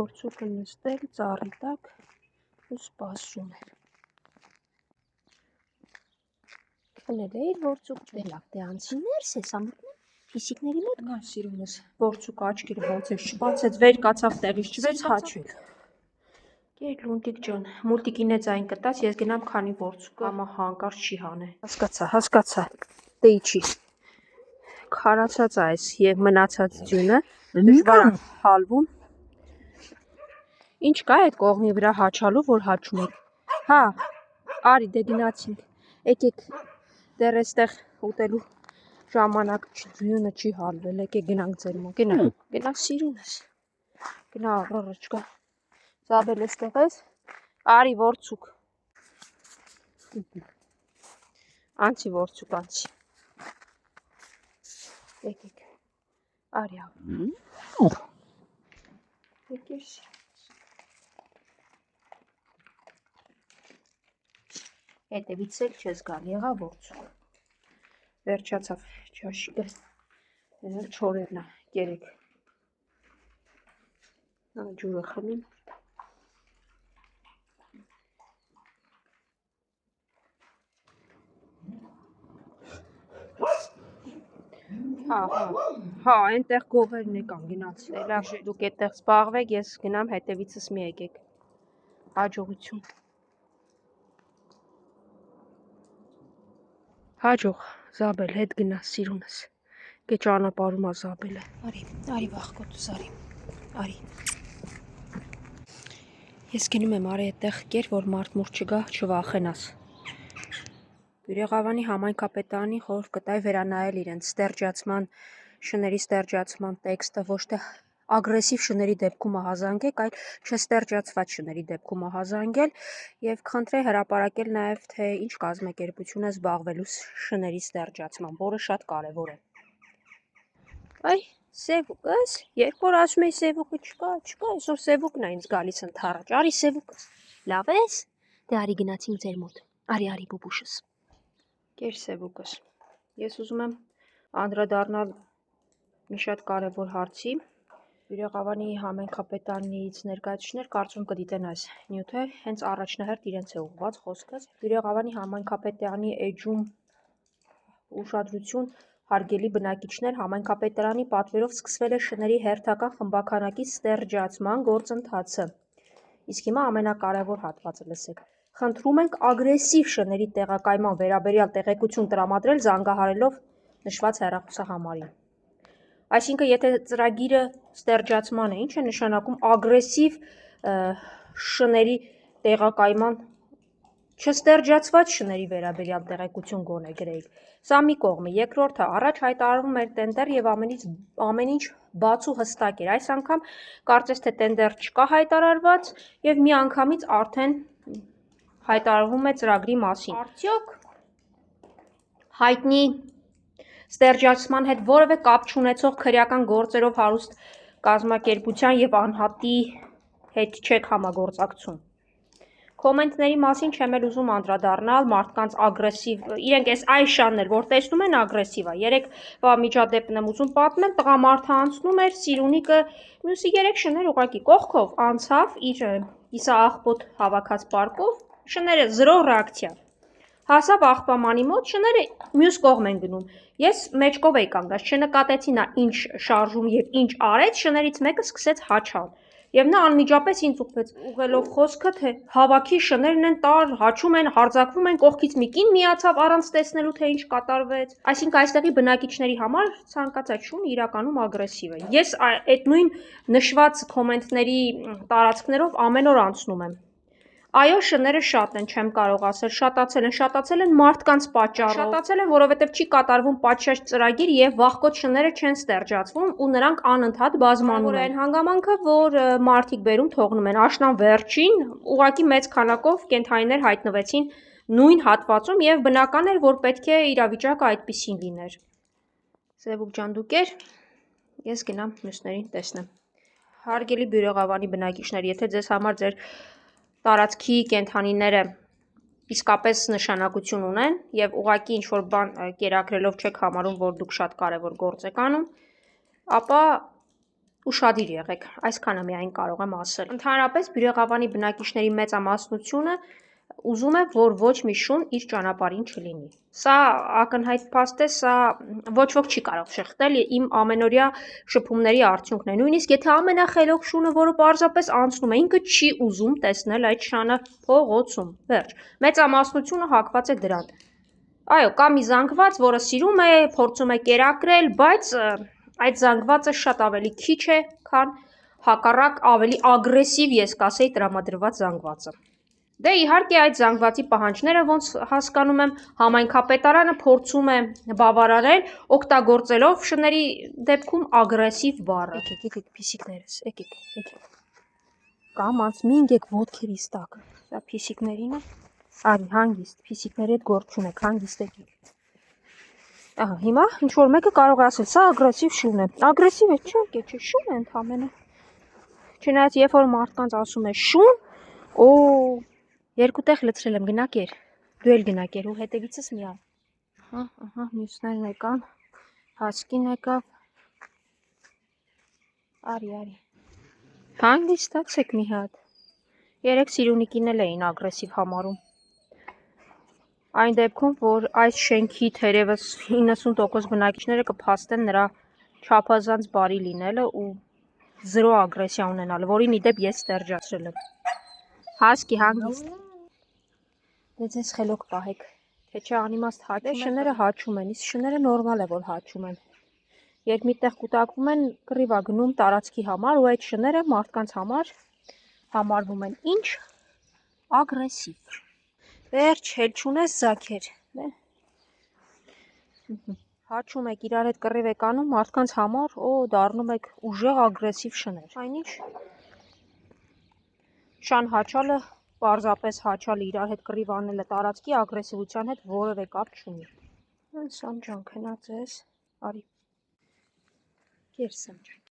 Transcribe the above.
Որցուկը նստել ծառի տակ ու սպասում էր։ Քնել էիր որցուկ դելակ դե անցի ներս ես ամուտնեմ ֆիսիկների մոտ կան սիրունս որցուկ աչքերը ոնց է շպացեց վեր կացավ տեղից չվեց հաչել։ Գեր լունտիկ ջան մուլտիկին է ձայն կտած ես գնամ քանի որցուկը ամա հանկարծ չի հանե։ Հասկացա դե իջի քարացած այս եւ մնացած ձյունը դժվար է հալվում։ Ինչ կա այդ կողմի վրա հաչալու որ հաչում եք։ Հա արի դե գնացինք եկեք դեռ էստեղ ուտելու ժամանակ ձյունը չի հալվել եկեք գնանք ձեր մոտ գնա սիրունս գնա առաջ գա Զաբել էստեղ ես արի որցուկ անցի որցուկ անցի եկեք արի եկեք հետևից էլ չես գալ եղա որցուկ վերջացավ ճաշիկը ենել չորերնա երեք ջուրը խմին հա այնտեղ գողերն եկան գնացել լավ դուք այդտեղ զբաղվեք ես գնամ հետևիցս մի եկեք հաջողություն հաջող Զաբել հետ գնա սիրունս կե ճանապարհում է Զաբելը արի վախկոտս արի ես գնում եմ արի այդտեղ կեր որ մարդ մուրջ չգա չվախենաս Բյուրեղավանի համայնքապետարանի խորհուրդ կտայի վերանայել իրենց ստերջացման շների ստերջացման տեքստը ոչ թե ագրեսիվ շների դեպքում ահազանգեք, այլ չստերջացված շների դեպքում ահազանգել եւ խնդրե հրապարակել նաեւ թե ինչ կազմակերպություն է զբաղվելու շների ստերջացմամբ, որը շատ կարեւոր է։ Այ սևուկս, երբ որ ասում էի սևուկը չկա, այսօր սևուկն է ինձ գալիս ընդառաջ։ Արի սևուկս։ Լավ ես։ Դե արի գնացինք ձեր մոտ։ Արի բուբուշս։ Կեր սևուկս։ Ես ուզում եմ անդրադառնալ մի շատ կարևոր հարցի։ Բյուրեղավանի համայնքապետարանից ներկայացուցիչներ կարծում կդիտեն այս նյութը, հենց առաջնահերթ իրենց է ուղղված խոսքս։ Բյուրեղավանի համայնքապետարանի էջում ուշադրություն հարգելի բնակիչներ, համայնքապետարանի պատվերով սկսվել է շների հերթական խմբաքանակի ստերջացման գործընթացը։ Իսկ հիմա ամենակարևոր հատվածը լսեք։ Խնդրում ենք ագրեսիվ շների տեղակայման վերաբերյալ տեղեկություն տրամադրել զանգահարելով նշված հեռախոսահամարին։ Այսինքն, եթե ծրագիրը ստերջացման է, ինչ է նշանակում ագրեսիվ շների տեղակայման չստերջացված շների վերաբերյալ տեղեկություն գոնե գրեիք։ Սա մի կողմը, երկրորդը, առաջ հայտարարվում էր տենդեր եւ ամեն ինչ բաց ու հստակ էր։ Այս անգամ կարծես թե տենդեր չկա հայտարարված եւ միանգամից արդեն հայտարարվում է ծրագրի մասին։ Արդյոք հայտնի ստերջացման հետ որևէ կապ չունեցող քրեական գործերով հարուստ կազմակերպության եւ անհատի հետ չեք համագործակցում։ Կոմենտների մասին չեմ էլ ուզում անդրադառնալ, մարդկանց ագրեսիվ, իրենք այս շանն էլ որ տեսնում են ագրեսիվ է։ Երեկվա միջադեպն եմ ուզում պատմել, տղամարդը անցնում էր, սիրունիկը մյուսի 3 շներ ուղակի կողքով անցավ իր կիսաաղբոտ հավաքած պարկով, շները 0 ռեակցիա։ Հասավ աղբամանի մոտ, շները մյուս կողմ են գնում։ Ես մեջկով էի կանգնած, չնկատեցի նա ինչ շարժում եւ ինչ արեց, շներից մեկը սկսեց հաչալ։ Եվ նա անմիջապես ինձ ուղղեց, ուղղելով խոսքը, թե հավաքի շներն են տար, հաչում են, հարձակվում են, կողքից մի կին միացավ առանց տեսնելու թե ինչ կատարվեց։ Այսինքն այստեղի բնակիչների համար ցանկացած շուն իրականում ագրեսիվ է։ Ես այդ նույն նշված կոմենտների տարածքներով ամեն օր անցնում եմ։ Այո, շները շատ են, չեմ կարող ասել, շատացել են մարդկանց պատճառով։ Շատացել են, որովհետև չի կատարվում պատշաճ ծրագիր եւ վախկոտ շները չեն ստերջացվում ու նրանք անընդհատ բազմանում են։ Այն հանգամանքը, որ մարդիկ բերում թողնում են, աշնան վերջին ուղակի մեծ քանակով կենդանիներ հայտնվեցին նույն հատվածում եւ բնական էր, որ պետք է իրավիճակը այդպեսին լիներ։ Սևուկ ջան դուք եր, ես գնամ մյուսներին տեսնեմ։ Հարգելի Բյուրեղավանի բնակիչներ, եթե ձեզ համար ձեր տարածքի կենդանիները իսկապես նշանակություն ունեն եւ ուղղակի ինչ որ բան կերակրելով չեք համարում, որ դուք շատ կարեւոր գործ եք անում, ապա Ուշադիր եղեք, այսքանը միայն կարող եմ ասել։ Ընդհանրապես բյուրեղավանի բնակիչների մեծամասնությունը ուզում է, որ ոչ մի շուն իր ճանապարհին չլինի։ Սա ակնհայտ փաստ է, սա ոչ ոք չի կարող շեղտել, իմ ամենօրյա շփումների արդյունքն է։ Նույնիսկ եթե ամենախելոք շունը, որը պարզապես անցնում է, ինքը չի ուզում տեսնել այդ շանը փողոցում։ Վերջ։ Մեծամասնությունը հակված է դրան։ Այո, կա մի զանգված, որը սիրում է, փորձում է կերակրել, բայց այդ զանգվածը շատ ավելի քիչ է, քան հակառակ ավելի ագրեսիվ, ես կասեի, տրամադրված զանգվածը։ Դե իհարկե այդ զանգվածի պահանջները, ոնց հասկանում եմ, համայնքապետարանը փորձում է բավարարել, օգտագործելով շների դեպքում ագրեսիվ բառը։ Եկեք, փիսիկներս, եկեք։ Կամ անց մի ընկեք ոտքերից տակ։ Սա փիսիկներին է։ Արի, հանգիստ, փիսիկների հետ գործ չունեք, հանգիստ եկեք։ Ահա, հիմա ինչ որ մեկը կարող է ասել, սա ագրեսիվ շուն է։ Ագրեսիվ է, չէ, շուն է ընդհանրապես։ Չնայած երբ որ մարդկանց ասում է շուն, օ, երկու տեղ լցրել եմ, գնակեր։ Դու էլ գնակեր ու հետևիցս մի ա։ Ահա, մյուսներն եկան։ Հասկին եկավ։ Արի։ Հանգստացեք մի հատ։ Երեք սիրունիկին էլ էին ագրեսիվ համարում։ Այն դեպքում, որ այս շենքի թերևս 90% բնակիչները կփաստեն նրա չափազանց բարի լինելը ու զրո ագրեսիա ունենալը, որին իդեպ ես ստերջացրել եմ։ Հասկի, հանգիստ։ Դե ձեզ խելոք պահեք, թե չէ անիմաստ հաճում են։ Շները հաճում են, իսկ շները նորմալ է, որ հաճում են։ Երբ միտեղ կուտակվում են, կռիվ է գնում տարածքի համար ու այդ շները մարդկանց համար համարվում են ինչ ագրեսիվ։ Վերջ, հել չունես զաքեր։ Հաճում եք, իրար հետ կռիվ եք անում մարդկանց համար, դառնում եք ուժեղ ագրեսիվ շներ։ Այնինչ շան հաճալը, պարզապես հաճալը իրար հետ կռիվ անելը տարածքի ագրեսիվության հետ որևէ կապ չունի։ Սանջանք հնա ձեզ, արի։ Կեր Սանջանք։